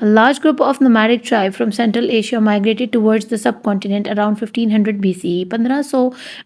A large group of nomadic tribe from Central Asia migrated towards the subcontinent around 1500 BCE। 1500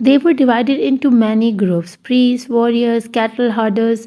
They were divided into many groups: priests, warriors, cattle herders,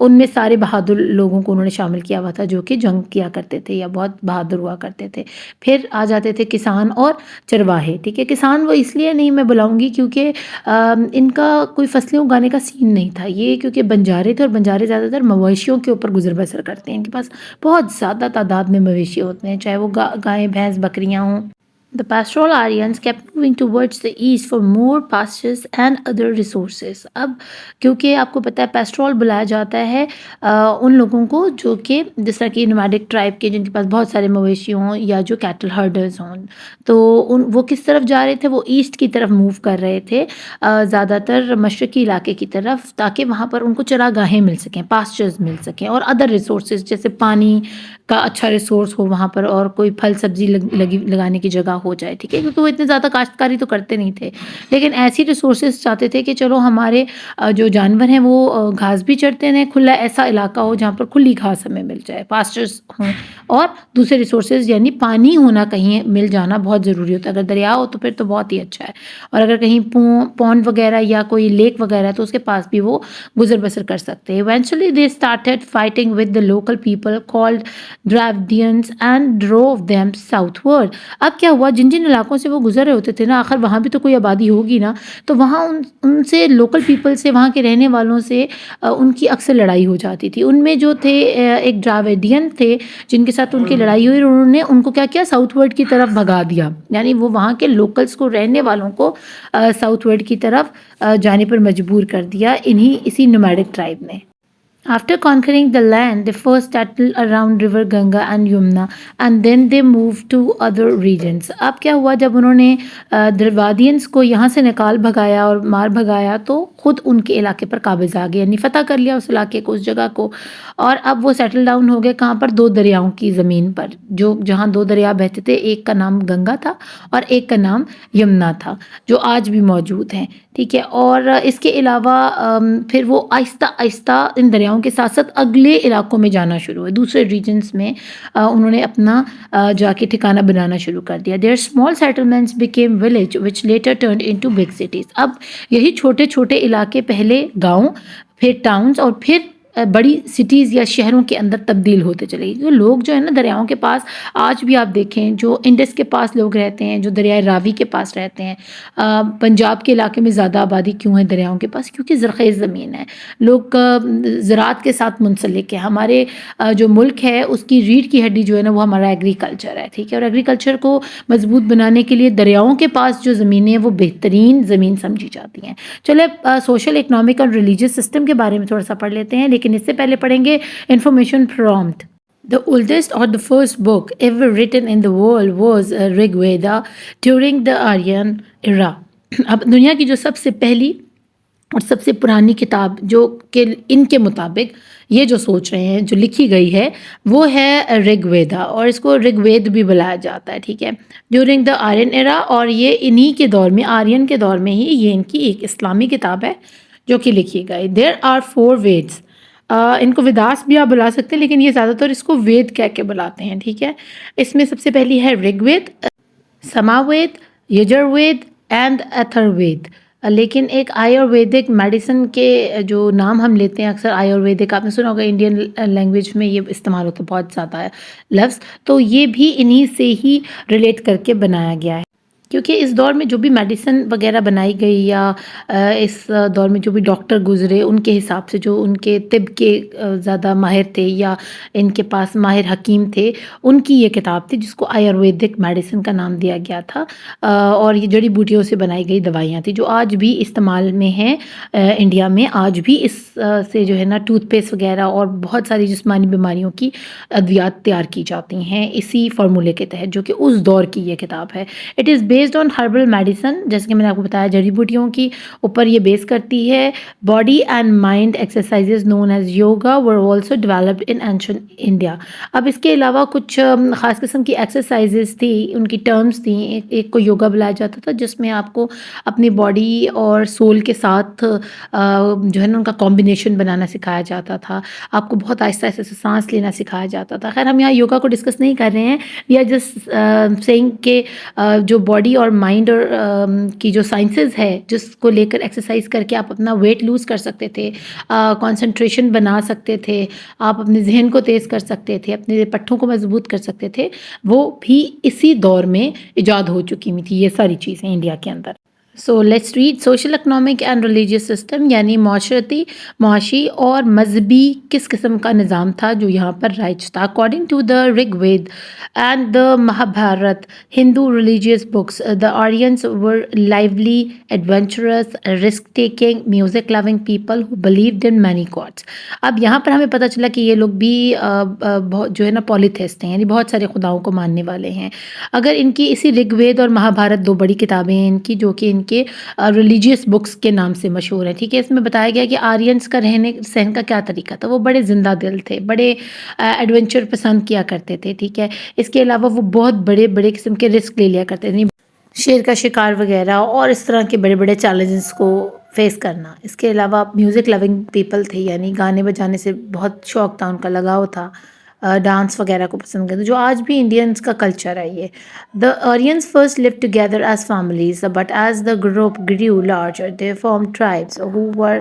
ان میں سارے بہادر لوگوں کو انہوں نے شامل کیا ہوا تھا جو کہ جنگ کیا کرتے تھے یا بہت بہادر ہوا کرتے تھے. پھر آ جاتے تھے کسان اور چرواہے. ٹھیک ہے, کسان وہ اس لیے نہیں میں بلاؤں گی کیونکہ ان کا کوئی فصلیں اگانے کا سین نہیں تھا. یہ کیونکہ بنجارے تھے اور بنجارے زیادہ تر مویشیوں کے اوپر گزر بسر کرتے ہیں. ان کے پاس بہت زیادہ تعداد میں مویشی ہوتے ہیں, چاہے وہ گائیں بھینس بکریاں ہوں. The pastoral Aryans kept moving towards the east for more pastures and other resources. اب کیونکہ آپ کو پتہ ہے پیسٹرول بلایا جاتا ہے ان لوگوں کو جو کہ جس طرح کی نومیڈک ٹرائب کے جن کے پاس بہت سارے مویشی ہوں یا جو کیٹل ہرڈرز ہوں, تو وہ کس طرف جا رہے تھے؟ وہ ایسٹ کی طرف موو کر رہے تھے, زیادہ تر مشرقی علاقے کی طرف, تاکہ وہاں پر ان کو چراگاہیں مل سکیں, پاسچرز مل سکیں اور ادر ریسورسز جیسے پانی کا اچھا ریسورس ہو وہاں پر اور کوئی پھل سبزی لگانے کی جگہ ہو جائے. ٹھیک ہے, کیونکہ وہ اتنے زیادہ کاشتکاری تو کرتے نہیں تھے, لیکن ایسی ریسورسز چاہتے تھے کہ چلو ہمارے جو جانور ہیں وہ گھاس بھی چرتے ہیں, کھلا ایسا علاقہ ہو جہاں پر کھلی گھاس ہمیں مل جائے, پاسچرز ہوں, اور دوسرے ریسورسز یعنی پانی ہونا کہیں مل جانا بہت ضروری ہوتا ہے. اگر دریا ہو تو پھر تو بہت ہی اچھا ہے, اور اگر کہیں پونڈ وغیرہ یا کوئی لیک وغیرہ تو اس کے پاس بھی وہ گزر بسر کر سکتے ہیں. Eventually they started fighting with the local people called Dravidians and drove them southward. اب کیا ہوا, جن جن علاقوں سے وہ گزر رہے ہوتے تھے نا, آخر وہاں بھی تو کوئی آبادی ہوگی نا, تو وہاں ان سے لوکل پیپل سے, وہاں کے رہنے والوں سے ان کی اکثر لڑائی ہو جاتی تھی. ان میں جو تھے ایک ڈراویڈین تھے جن کے ساتھ ان کی لڑائی ہوئی, اور انہوں نے ان کو کیا کیا, ساؤتھ ورڈ کی طرف بھگا دیا. یعنی وہ وہاں کے لوکلز کو, رہنے والوں کو ساؤتھ ورڈ کی طرف جانے پر مجبور کر دیا اسی نومیڈک ٹرائب نے. After conquering the land, they first settled around river Ganga and Yamuna and then they moved to other regions. اب کیا ہوا, جب انہوں نے دروادینس کو یہاں سے نکال بھگایا اور مار بھگایا تو خود ان کے علاقے پر قابض آ گئے, یعنی فتح کر لیا اس علاقے کو, اس جگہ کو, اور اب وہ سیٹل ڈاؤن ہو گئے کہاں پر, 2 دریاؤں کی زمین پر, جہاں 2 دریا بہتے تھے. ایک کا نام گنگا تھا اور ایک کا نام یمنا تھا, جو آج بھی موجود ہیں. ٹھیک ہے, اور اس کے علاوہ پھر وہ آہستہ آہستہ ان دریاؤں کے ساتھ ساتھ اگلے علاقوں میں جانا شروع ہوئے, دوسرے ریجنز میں انہوں نے اپنا جا کے ٹھکانہ بنانا شروع کر دیا. Their small settlements became village which later turned into big cities. اب یہی چھوٹے چھوٹے علاقے پہلے گاؤں, پھر ٹاؤنز, اور پھر بڑی سٹیز یا شہروں کے اندر تبدیل ہوتے چلے گئے. کیونکہ لوگ جو ہے نا دریاؤں کے پاس, آج بھی آپ دیکھیں جو انڈس کے پاس لوگ رہتے ہیں, جو دریائے راوی کے پاس رہتے ہیں, پنجاب کے علاقے میں زیادہ آبادی کیوں ہے دریاؤں کے پاس؟ کیونکہ زرخیز زمین ہے, لوگ زراعت کے ساتھ منسلک ہے. ہمارے جو ملک ہے اس کی ریڑھ کی ہڈی جو ہے نا وہ ہمارا ایگریکلچر ہے. ٹھیک ہے, اور ایگریکلچر کو مضبوط بنانے کے لیے دریاؤں کے پاس جو زمینیں ہیں وہ بہترین زمین سمجھی جاتی ہیں. چلے سوشل, اکنامک اور ریلیجیس سسٹم کے بارے میں تھوڑا سا پڑھ لیتے ہیں, لیکن اس سے پہلے پڑھیں گے information prompt. The oldest or the first book ever written in the world was Rig Veda during the Aryan era. اب دنیا کی جو سب سے پہلی اور سب سے پرانی کتاب جو کہ ان کے مطابق یہ جو سوچ رہے ہیں جو لکھی گئی ہے وہ ہے رگ ویدا, اور اس کو رگ وید بھی بلایا جاتا ہے. ٹھیک ہے, ڈیورنگ دا آرین ایرا, اور یہ انہی کے دور میں, آرین کے دور میں ہی یہ ان کی ایک اسلامی کتاب ہے جو کہ لکھی گئی. دیر آر 4 ویدس, ان کو ویداس بھی آپ بلا سکتے ہیں, لیکن یہ زیادہ تر اس کو وید کہہ کے بلاتے ہیں. ٹھیک ہے, اس میں سب سے پہلی ہے رگ وید, سما وید, یجر وید اینڈ ایتھر وید. لیکن ایک آیورویدک میڈیسن کے جو نام ہم لیتے ہیں اکثر, آیورویدک آپ نے سنا ہوگا انڈین لینگویج میں یہ استعمال ہوتا ہے بہت زیادہ لفظ, تو یہ بھی انہی سے ہی ریلیٹ کر کے بنایا گیا ہے. کیونکہ اس دور میں جو بھی میڈیسن وغیرہ بنائی گئی یا اس دور میں جو بھی ڈاکٹر گزرے ان کے حساب سے, جو ان کے طب کے زیادہ ماہر تھے یا ان کے پاس ماہر حکیم تھے, ان کی یہ کتاب تھی جس کو آیورویدک میڈیسن کا نام دیا گیا تھا. اور یہ جڑی بوٹیوں سے بنائی گئی دوائیاں تھیں جو آج بھی استعمال میں ہیں انڈیا میں. آج بھی اس سے جو ہے نا ٹوتھ پیسٹ وغیرہ اور بہت ساری جسمانی بیماریوں کی ادویات تیار کی جاتی ہیں اسی فارمولے کے تحت, جو کہ اس دور کی یہ کتاب ہے. It is based on herbal medicine, جیسے کہ میں نے آپ کو بتایا جڑی بوٹیوں کی اوپر یہ بیس کرتی ہے. Body and mind exercises known as yoga were also developed in ancient India. اب اس کے علاوہ کچھ خاص قسم کی ایکسرسائزز تھی, ان کی ٹرمز تھیں. ایک کو یوگا بلایا جاتا تھا جس میں آپ کو اپنی باڈی اور سول کے ساتھ جو ہے نا ان کا کمبینیشن بنانا سکھایا جاتا تھا. آپ کو بہت آہستہ آہستہ سے سانس لینا سکھایا جاتا تھا. خیر ہم یہاں یوگا کو ڈسکس نہیں کر رہے ہیں, وی آر جسٹ سیئنگ کہ جو باڈی باڈی اور مائنڈ اور کی جو سائنسز ہے جس کو لے کر ایکسرسائز کر کے آپ اپنا ویٹ لوز کر سکتے تھے، کنسنٹریشن بنا سکتے تھے، آپ اپنے ذہن کو تیز کر سکتے تھے، اپنے پٹھوں کو مضبوط کر سکتے تھے، وہ بھی اسی دور میں ایجاد ہو چکی ہوئی تھی یہ ساری چیزیں انڈیا کے اندر. So let's read social economic and religious system, یعنی معاشرتی، معاشی اور مذہبی کس قسم کا نظام تھا جو یہاں پر رائج تھا. According to the Rig Veda and the Mahabharata Hindu religious books, the Aryans were lively, adventurous, risk taking, music loving people who believed in many gods. اب یہاں پر ہمیں پتہ چلا کہ یہ لوگ بھی جو ہے نا پولیتھیسٹ ہیں، یعنی بہت سارے خداؤں کو ماننے والے ہیں. اگر ان کی اسی رگ وید اور مہابھارت دو بڑی کتابیں ہیں ان کی جو کہ ان کے ریلیجیس بکس کے نام سے مشہور ہیں. ٹھیک ہے، اس میں بتایا گیا کہ آرینس کا رہنے سہن کا کیا طریقہ تھا. وہ بڑے زندہ دل تھے، بڑے ایڈونچر پسند کیا کرتے تھے. ٹھیک ہے، اس کے علاوہ وہ بہت بڑے بڑے قسم کے رسک لے لیا کرتے تھے، شیر کا شکار وغیرہ اور اس طرح کے بڑے بڑے چیلنجز کو فیس کرنا. اس کے علاوہ میوزک لونگ پیپل تھے، یعنی گانے بجانے سے بہت شوق تھا، ان کا لگاؤ تھا، ڈانس وغیرہ کو پسند کرتے جو آج بھی انڈینس کا کلچر ہے یہ. The Aryans first live together as families but as the group grew larger they form tribes who were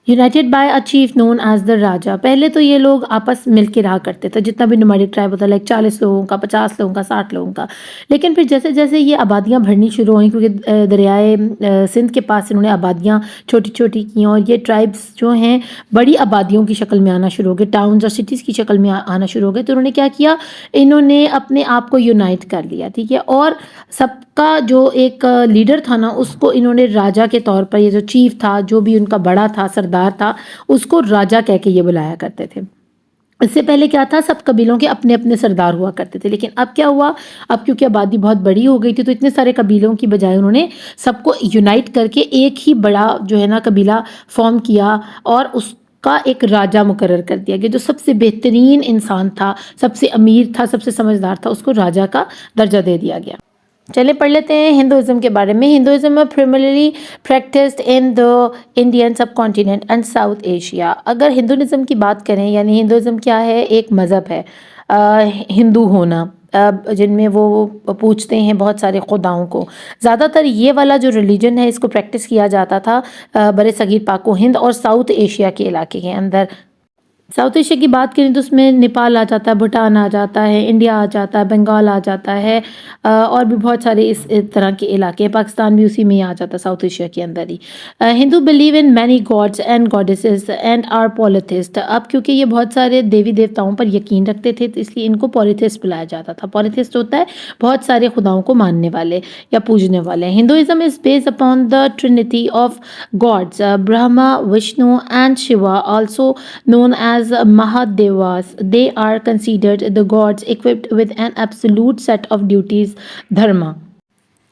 united by a chief known as the raja. پہلے تو یہ لوگ آپس مل کے رہا کرتے تھے، جتنا بھی نومیڈک ٹرائب ہوتا ہے، لائک 40 لوگوں کا، 50 لوگوں کا، 60 لوگوں کا. لیکن پھر جیسے جیسے یہ آبادیاں بڑھنی شروع ہوئیں، کیونکہ دریائے سندھ کے پاس انہوں نے آبادیاں چھوٹی چھوٹی کی اور یہ ٹرائبس جو ہیں بڑی آبادیوں کی شکل میں آنا شروع ہو گئے، ٹاؤنز اور سٹیز کی شکل میں آنا شروع ہو گئے. تو انہوں نے کیا کیا، انہوں نے اپنے آپ کو یونائٹ کر لیا. ٹھیک ہے، اور سب کا جو ایک لیڈر تھا نا، اس کو انہوں نے راجا کے طور پر، یہ جو چیف تھا، جو بھی ان کا بڑا تھا، سردار تھا، اس کو راجا کہہ کے یہ بلایا کرتے تھے. اس سے پہلے کیا تھا، سب قبیلوں کے اپنے اپنے سردار ہوا کرتے تھے. لیکن اب کیا ہوا، اب کیونکہ آبادی بہت بڑی ہو گئی تھی تو اتنے سارے قبیلوں کی بجائے انہوں نے سب کو یونائٹ کر کے ایک ہی بڑا جو ہے نا قبیلہ فارم کیا اور اس کا ایک راجا مقرر کر دیا گیا. جو سب سے بہترین انسان تھا، سب سے امیر تھا، سب سے سمجھدار تھا، اس کو راجا کا درجہ دے دیا گیا. چلے پڑھ لیتے ہیں ہندوازم کے بارے میں. Hinduism primarily practiced in the Indian subcontinent and South Asia. اگر ہندوازم کی بات کریں، یعنی ہندوازم کیا ہے، ایک مذہب ہے، ہندو ہونا، جن میں وہ پوچھتے ہیں بہت سارے خداؤں کو. زیادہ تر یہ والا جو ریلیجن ہے اس کو پریکٹس کیا جاتا تھا برِ صغیر پاک و ہند اور ساؤتھ ایشیا کے علاقے کے اندر. ساؤتھ ایشیا کی بات کریں تو اس میں نیپال آ جاتا ہے، بھوٹان آ جاتا ہے، انڈیا آ جاتا ہے، بنگال آ جاتا ہے، اور بھی بہت سارے اس طرح کے علاقے. پاکستان بھی اسی میں ہی آ جاتا ہے، ساؤتھ ایشیا کے اندر ہی. Hindu believe in many gods and goddesses and are polytheist. اب کیونکہ یہ بہت سارے دیوی دیوتاؤں پر یقین رکھتے تھے تو اس لیے ان کو پولیتھسٹ بلایا جاتا تھا. پولیتھسٹ ہوتا ہے بہت سارے خداؤں کو ماننے والے یا پوجنے والے. Hinduism is based upon the Trinity of God's Brahma, Vishnu and Shiva, also known as Mahadevas. They are considered the gods equipped with an absolute set of duties, dharma.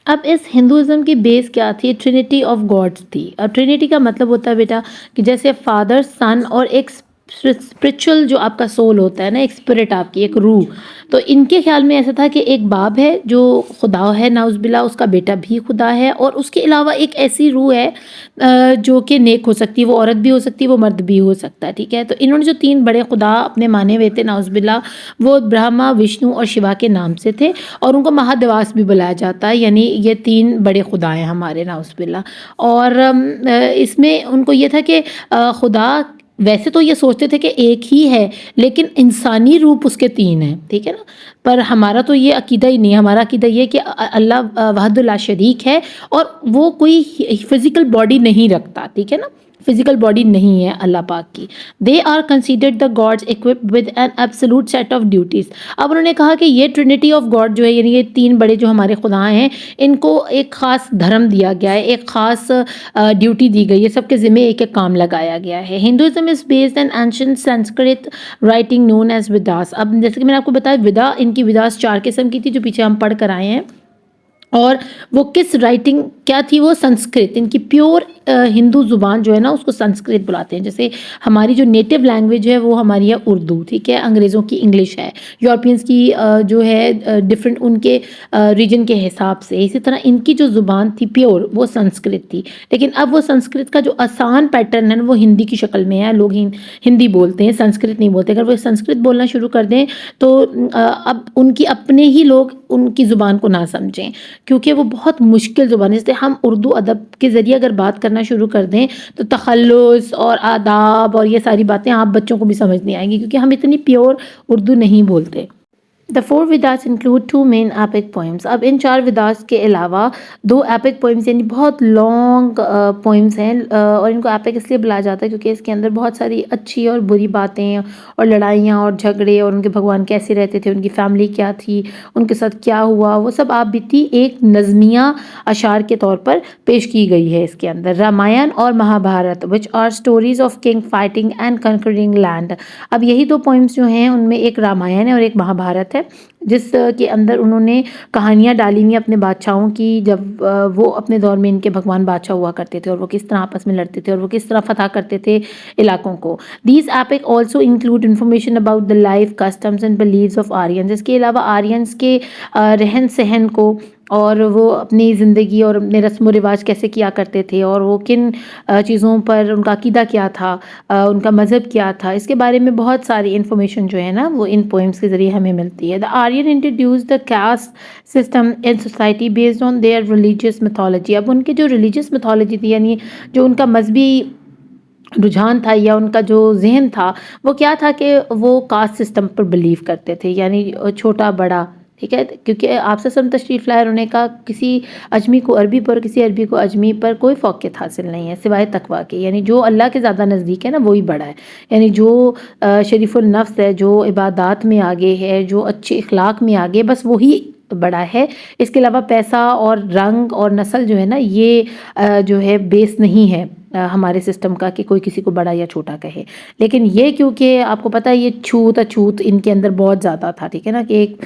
اب اس ہندوازم کی بیس کیا تھی، ٹرینٹی آف گاڈس تھی. اب Trinity کا مطلب ہوتا ہے بیٹا کہ جیسے فادر، سن اور ایک اسپرچل جو آپ کا سول ہوتا ہے نا، ایک اسپرٹ، آپ کی ایک روح. تو ان کے خیال میں ایسا تھا کہ ایک باپ ہے جو خدا ہے، نعوذ باللہ، اس کا بیٹا بھی خدا ہے، اور اس کے علاوہ ایک ایسی روح ہے جو کہ نیک ہو سکتی ہے، وہ عورت بھی ہو سکتی ہے، وہ مرد بھی ہو سکتا ہے. ٹھیک ہے، تو انہوں نے جو 3 بڑے خدا اپنے مانے ہوئے تھے، نعوذ باللہ، وہ برہما، وشنو اور شیوا کے نام سے تھے، اور ان کو مہادیواس بھی بلایا جاتا ہے، یعنی یہ 3 بڑے خدا ہیں ہمارے، نعوذ باللہ. اور اس میں ان کو یہ تھا کہ خدا ویسے تو یہ سوچتے تھے کہ ایک ہی ہے، لیکن انسانی روپ اس کے 3 ہیں. ٹھیک ہے نا، پر ہمارا تو یہ عقیدہ ہی نہیں ہے. ہمارا عقیدہ یہ کہ اللہ وحدہ لا شریک ہے اور وہ کوئی فزیکل باڈی نہیں رکھتا. ٹھیک ہے نا، فزیکل باڈی نہیں ہے اللہ پاک کی. They are considered the gods equipped with an absolute set of duties. اب انہوں نے کہا کہ یہ ٹرینٹی آف گاڈ جو ہے، یعنی یہ 3 بڑے جو ہمارے خدا ہیں، ان کو ایک خاص دھرم دیا گیا ہے، ایک خاص ڈیوٹی دی گئی ہے، سب کے ذمہ ایک ایک کام لگایا گیا ہے. Hinduism is based in ancient Sanskrit writing known as Vedas. اب جیسے کہ میں نے آپ کو بتایا، ویدا، ان کی ویداس 4 قسم کی تھی جو پیچھے ہم پڑھ کر آئے ہیں. اور وہ کس رائٹنگ کیا تھی، وہ سنسکرت. ان کی پیور ہندو زبان جو ہے نا اس کو سنسکرت بلاتے ہیں. جیسے ہماری جو نیٹو لینگویج ہے وہ ہماری ہے اردو. ٹھیک ہے، انگریزوں کی انگلش ہے، یورپینس کی جو ہے ڈفرینٹ ان کے ریجن کے حساب سے. اسی طرح ان کی جو زبان تھی پیور، وہ سنسکرت تھی. لیکن اب وہ سنسکرت کا جو آسان پیٹرن ہے وہ ہندی کی شکل میں ہے. لوگ ہندی بولتے ہیں، سنسکرت نہیں بولتے. اگر وہ سنسکرت بولنا شروع کر دیں تو اب ان کی اپنے ہی لوگ ان کی زبان کو نہ سمجھیں. کیونکہ وہ بہت مشکل زبان ہے. جیسے ہم اردو ادب کے ذریعے اگر بات کرنا شروع کر دیں تو تخلص اور آداب اور یہ ساری باتیں آپ بچوں کو بھی سمجھ نہیں آئیں گی کیونکہ ہم اتنی پیور اردو نہیں بولتے. The four Vedas include two main epic poems. اب ان 4 Vedas کے علاوہ 2 epic poems یعنی بہت لانگ poems ہیں اور ان کو epic اس لیے بلایا جاتا ہے کیونکہ اس کے اندر بہت ساری اچھی اور بری باتیں اور لڑائیاں اور جھگڑے اور ان کے بھگوان کیسے رہتے تھے, ان کی فیملی کیا تھی, ان کے ساتھ کیا ہوا, وہ سب آپ بیتی ایک نظمیہ اشعار کے طور پر پیش کی گئی ہے اس کے اندر. رامائن اور Mahabharat which are stories of king fighting and conquering land. اب یہی 2 poems جو ہیں ان میں ایک رامائن ہے اور ایک مہابھارت ہے جس کے اندر انہوں نے کہانیاں ڈالی ہوئی اپنے بادشاہوں کی جب وہ اپنے دور میں ان کے بھگوان بادشاہ ہوا کرتے تھے اور وہ کس طرح آپس میں لڑتے تھے اور وہ کس طرح فتح کرتے تھے علاقوں کو. These epic also include information about the life, customs and beliefs of Aryans. اس کے علاوہ آرینس کے رہن سہن کو اور وہ اپنی زندگی اور اپنے رسم و رواج کیسے کیا کرتے تھے اور وہ کن چیزوں پر ان کا عقیدہ کیا تھا, ان کا مذہب کیا تھا, اس کے بارے میں بہت ساری انفارمیشن جو ہے نا وہ ان پوئمس کے ذریعے ہمیں ملتی ہے. The Aryan introduced the caste system in society based on their religious mythology. اب ان کی جو ریلیجیس میتھولوجی تھی یعنی جو ان کا مذہبی رجحان تھا یا ان کا جو ذہن تھا وہ کیا تھا کہ وہ کاسٹ سسٹم پر بلیو کرتے تھے, یعنی چھوٹا بڑا, ٹھیک ہے, کیونکہ آپ سے تشریف لائے انہوں نے کہا کسی اجمی کو عربی پر کسی عربی کو اجمی پر کوئی فوقیت حاصل نہیں ہے سوائے تقویٰ کے, یعنی جو اللہ کے زیادہ نزدیک ہے نا وہی بڑا ہے, یعنی جو شریف النفس ہے, جو عبادات میں آگے ہے, جو اچھے اخلاق میں آگے, بس وہی بڑا ہے. اس کے علاوہ پیسہ اور رنگ اور نسل جو ہے نا یہ جو ہے بیس نہیں ہے ہمارے سسٹم کا کہ کوئی کسی کو بڑا یا چھوٹا کہے. لیکن یہ کیونکہ آپ کو پتہ ہے یہ چھوت اچھوت ان کے اندر بہت زیادہ تھا, ٹھیک ہے نا, کہ ایک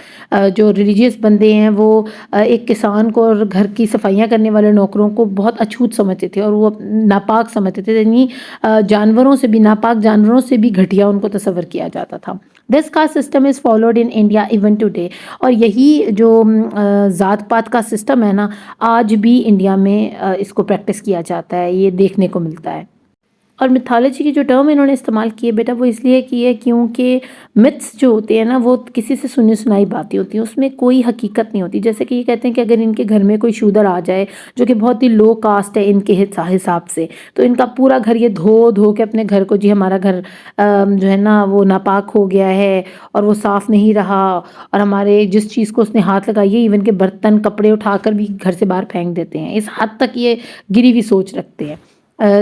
جو ریلیجیس بندے ہیں وہ ایک کسان کو اور گھر کی صفائیاں کرنے والے نوکروں کو بہت اچھوت سمجھتے تھے اور وہ ناپاک سمجھتے تھے, یعنی جانوروں سے بھی, ناپاک جانوروں سے بھی گھٹیا ان کو تصور کیا جاتا تھا. This caste system is followed in India even today. اور یہی جو ذات پات کا سسٹم ہے نا آج بھی انڈیا میں اس کو پریکٹس کیا جاتا ہے, یہ دیکھنے کو ملتا ہے. اور میتھالوجی کی جو ٹرم انہوں نے استعمال کی ہے بیٹا وہ اس لیے کی ہے کیونکہ متس جو ہوتے ہیں نا وہ کسی سے سنی سنائی باتیں ہوتی ہیں, اس میں کوئی حقیقت نہیں ہوتی. جیسے کہ یہ کہتے ہیں کہ اگر ان کے گھر میں کوئی شودر آ جائے جو کہ بہت ہی لو کاسٹ ہے ان کے حساب سے, تو ان کا پورا گھر یہ دھو کے اپنے گھر کو, جی ہمارا گھر جو ہے نا وہ ناپاک ہو گیا ہے اور وہ صاف نہیں رہا اور ہمارے جس چیز کو اس نے ہاتھ لگائی ہے ایون کے برتن کپڑے اٹھا کر بھی گھر سے باہر پھینک دیتے ہیں. اس حد تک یہ گری ہوئی سوچ رکھتے ہیں.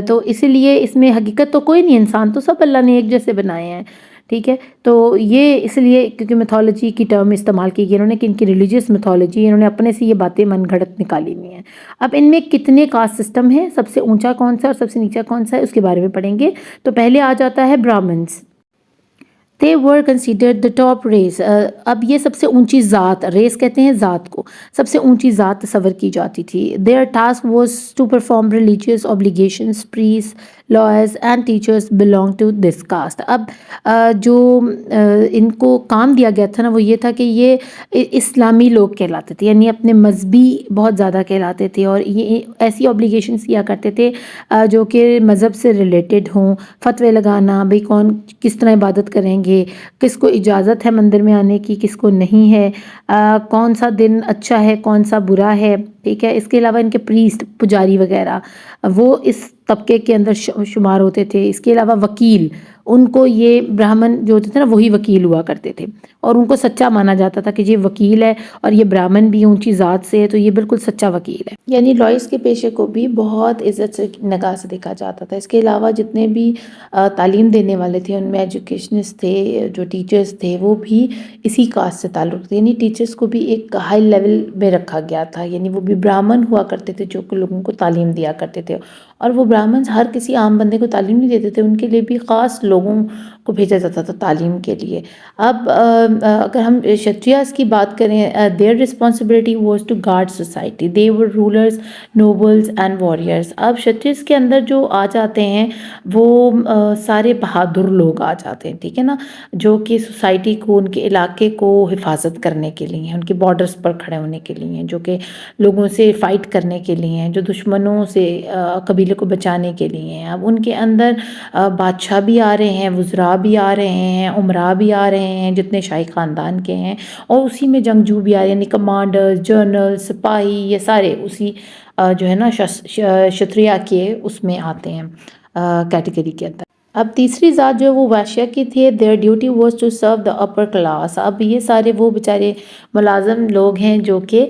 تو اسی لیے اس میں حقیقت تو کوئی نہیں, انسان تو سب اللہ نے ایک جیسے بنائے ہیں, ٹھیک ہے. تو یہ اس لیے کیونکہ میتھولوجی کی ٹرم استعمال کی گئی انہوں نے کہ ان کی ریلیجیس میتھولوجی انہوں نے اپنے سے یہ باتیں من گھڑت نکالی ہوئی ہیں. اب ان میں کتنے کاسٹ سسٹم ہیں, سب سے اونچا کون سا اور سب سے نیچا کون سا ہے, اس کے بارے میں پڑھیں گے. تو پہلے آ جاتا ہے برامنس. They were considered the top race. اب یہ سب سے اونچی ذات, ریس کہتے ہیں ذات کو, سب سے اونچی ذات تصور کی جاتی تھی. Their task was to perform religious obligations. Priests, lawyers and teachers belong to this caste. اب جو ان کو کام دیا گیا تھا نا وہ یہ تھا کہ یہ اسلامی لوگ کہلاتے تھے, یعنی اپنے مذہبی بہت زیادہ کہلاتے تھے اور یہ ایسی اوبلیگیشنز کیا کرتے تھے جو کہ مذہب سے ریلیٹڈ ہوں. فتوے لگانا, بھئی کون کس طرح عبادت کریں گے, کس کو اجازت ہے مندر میں آنے کی, کس کو نہیں ہے, کون سا دن اچھا ہے کون سا برا ہے, ٹھیک ہے. اس کے علاوہ ان کے پریسٹ, پجاری وغیرہ وہ اس طبقے کے اندر شمار ہوتے تھے. اس کے علاوہ وکیل, ان کو یہ برہمن جو ہوتے تھے نا وہی وکیل ہوا کرتے تھے اور ان کو سچا مانا جاتا تھا کہ یہ وکیل ہے اور یہ برہمن بھی اونچی ذات سے ہے تو یہ بالکل سچا وکیل ہے. یعنی لائرس کے پیشے کو بھی بہت عزت سے نگاہ سے دیکھا جاتا تھا. اس کے علاوہ جتنے بھی تعلیم دینے والے تھے ان میں ایجوکیشنسٹ تھے, جو ٹیچرز تھے وہ بھی اسی کاسٹ سے تعلق تھے. یعنی ٹیچرز کو بھی ایک ہائی لیول میں رکھا گیا تھا, یعنی وہ بھی برہمن ہوا کرتے تھے جو کہ لوگوں کو تعلیم دیا کرتے تھے. اور وہ برہمنز ہر کسی عام بندے کو تعلیم نہیں دیتے تھے, ان کے لیے بھی خاص لوگوں کو بھیجا جاتا تھا تعلیم کے لیے. اب اگر ہم شتریاز کی بات کریں, their responsibility was to guard society. They were rulers, nobles and warriors. اب شتریز کے اندر جو آ جاتے ہیں وہ سارے بہادر لوگ آ جاتے ہیں, ٹھیک ہے نا, جو کہ سوسائٹی کو, ان کے علاقے کو حفاظت کرنے کے لیے ہیں, ان کے بارڈرز پر کھڑے ہونے کے لیے ہیں, جو کہ لوگوں سے فائٹ کرنے کے لیے ہیں, جو دشمنوں سے قبیلے کو بچانے کے لیے ہیں. اب ان کے اندر بادشاہ بھی آ رہے رہے ہیں، وزراء بھی آ رہے ہیں، امراء بھی آ رہے ہیں جتنے شاہی خاندان کے ہیں، اور اسی میں جنگجو بھی آ رہے ہیں، یعنی کمانڈر، جنرل، سپاہی، یہ سارے اسی جو ہے نا شتریا کے اس میں آتے ہیں کیٹیگری کے اندر۔ اب تیسری ذات جو ہے وہ ویشیا کی تھی، their duty was to serve the upper class. اب یہ سارے وہ بیچارے ملازم لوگ ہیں جو کہ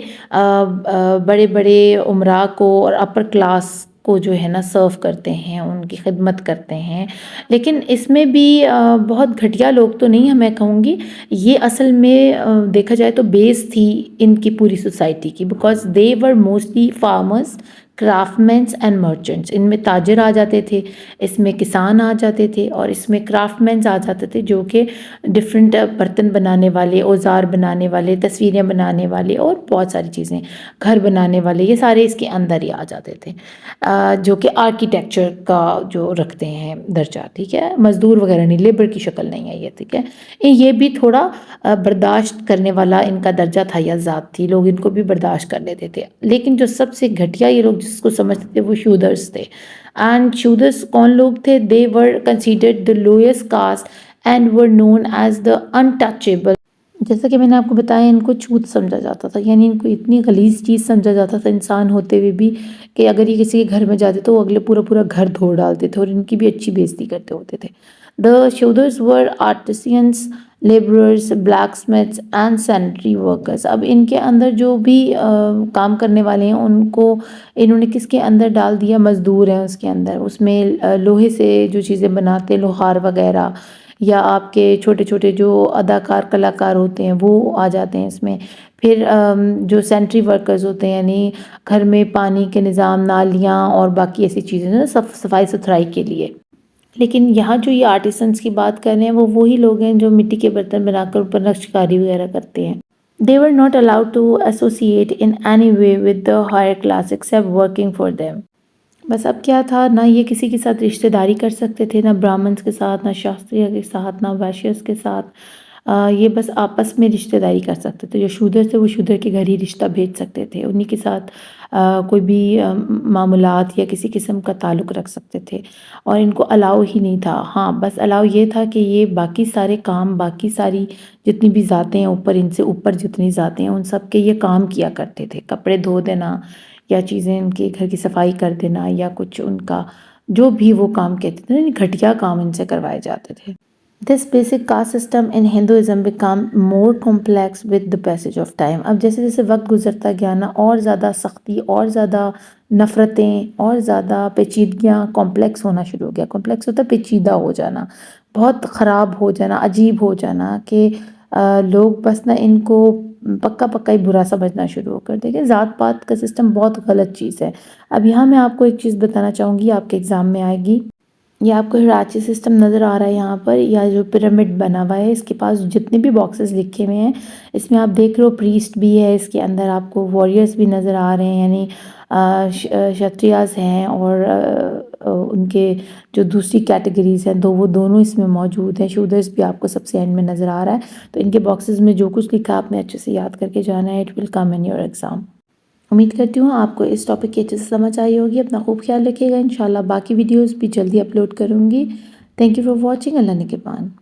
بڑے بڑے امراء کو اور اپر کلاس کو جو ہے نا سرو کرتے ہیں، ان کی خدمت کرتے ہیں۔ لیکن اس میں بھی بہت گھٹیا لوگ تو نہیں ہیں میں کہوں گی، یہ اصل میں دیکھا جائے تو بیس تھی ان کی پوری سوسائٹی کی، because they were mostly farmers, craft and merchants. ان میں تاجر آ جاتے تھے، اس میں کسان آ جاتے تھے، اور اس میں کرافٹ مینس آ جاتے تھے جو کہ ڈفرینٹ برتن بنانے والے، اوزار بنانے والے، تصویریں بنانے والے، اور بہت ساری چیزیں، گھر بنانے والے، یہ سارے اس کے اندر ہی آ جاتے تھے، جو کہ آرکیٹیکچر کا جو رکھتے ہیں درجہ، ٹھیک ہے، مزدور وغیرہ نہیں، لیبر کی شکل نہیں ہے یہ، ٹھیک ہے۔ یہ بھی تھوڑا برداشت کرنے والا ان کا درجہ تھا یا ذات تھی، لوگ ان کو بھی برداشت کر لیتے تھے۔ لیکن جو سب سے گھٹیا یہ لوگ جس کو سمجھتے تھے وہ شودرز تھے۔ اینڈ شودرز کون لوگ تھے؟ They were considered the lowest caste and were known as the untouchable. جیسا کہ میں نے آپ کو بتایا، ان کو چھوت سمجھا جاتا تھا، یعنی ان کو اتنی غلیظ چیز سمجھا جاتا تھا انسان ہوتے ہوئے بھی، کہ اگر یہ کسی کے گھر میں جاتے تو وہ اگلے پورا پورا گھر دھو ڈالتے تھے، اور ان کی بھی اچھی بےزتی کرتے ہوتے تھے۔ The Shudras were artisans, labourers, blacksmiths and sanitary workers. اب ان کے اندر جو بھی کام کرنے والے ہیں ان کو انہوں نے کس کے اندر ڈال دیا؟ مزدور ہیں اس کے اندر، اس میں لوہے سے جو چیزیں بناتے ہیں، لوہار وغیرہ، یا آپ کے چھوٹے چھوٹے جو اداکار کلاکار ہوتے ہیں وہ آ جاتے ہیں اس میں۔ پھر جو سینٹری ورکرز ہوتے ہیں، یعنی گھر میں پانی کے نظام، نالیاں اور باقی ایسی چیزیں نا صفائی ستھرائی کے لیے۔ لیکن یہاں جو یہ آرٹیسنس کی بات کر رہے ہیں وہ وہی لوگ ہیں جو مٹی کے برتن بنا کر اوپر نقش کاری وغیرہ کرتے ہیں۔ They were not allowed to associate in any way with the higher class except working for them۔ بس اب کیا تھا، نہ یہ کسی کے ساتھ رشتہ داری کر سکتے تھے، نہ برامنس کے ساتھ، نہ شاستریہ کے ساتھ، نہ ویشیس کے ساتھ، یہ بس آپس میں رشتہ داری کر سکتے تھے۔ جو شودر تھے وہ شودر کے گھر ہی رشتہ بھیج سکتے تھے، انہی کے ساتھ کوئی بھی معاملات یا کسی قسم کا تعلق رکھ سکتے تھے، اور ان کو الاؤ ہی نہیں تھا۔ ہاں بس الاؤ یہ تھا کہ یہ باقی سارے کام، باقی ساری جتنی بھی ذاتیں ہیں اوپر، ان سے اوپر جتنی ذاتیں ہیں ان سب کے یہ کام کیا کرتے تھے، کپڑے دھو دینا یا چیزیں ان کے گھر کی صفائی کر دینا، یا کچھ ان کا جو بھی وہ کام کہتے تھے، گھٹیا کام ان سے کروائے جاتے تھے۔ This basic caste system in Hinduism became more complex with the passage of time۔ اب جیسے جیسے وقت گزرتا گیا نا، اور زیادہ سختی، اور زیادہ نفرتیں، اور زیادہ پیچیدگیاں، کمپلیکس ہونا شروع ہو گیا۔ کمپلیکس ہوتا ہے پیچیدہ ہو جانا، بہت خراب ہو جانا، عجیب ہو جانا، کہ لوگ بس نا ان کو پکا پکا ہی برا سمجھنا شروع ہو کر دیں۔ ذات پات کا سسٹم بہت غلط چیز ہے۔ اب یہاں میں آپ کو ایک چیز بتانا چاہوں گی، آپ کے ایگزام میں آئے گی۔ یہ آپ کو ہیراچی سسٹم نظر آ رہا ہے یہاں پر، یا جو پیرامڈ بنا ہوا ہے، اس کے پاس جتنے بھی باکسز لکھے ہوئے ہیں اس میں آپ دیکھ رہے ہو پریسٹ بھی ہے، اس کے اندر آپ کو وارریرز بھی نظر آ رہے ہیں، یعنی شتریاز ہیں، اور ان کے جو دوسری کیٹیگریز ہیں وہ دونوں اس میں موجود ہیں۔ شودرز بھی آپ کو سب سے اینڈ میں نظر آ رہا ہے۔ تو ان کے باکسز میں جو کچھ لکھا آپ نے اچھے سے یاد کر کے جانا ہے، it will come in your exam. امید کرتی ہوں آپ کو اس ٹاپک کی اچھے سے سمجھ آئی ہوگی۔ اپنا خوب خیال رکھیے گا، انشاءاللہ باقی ویڈیوز بھی جلدی اپلوڈ کروں گی۔ Thank you for watching. Allah نگہبان۔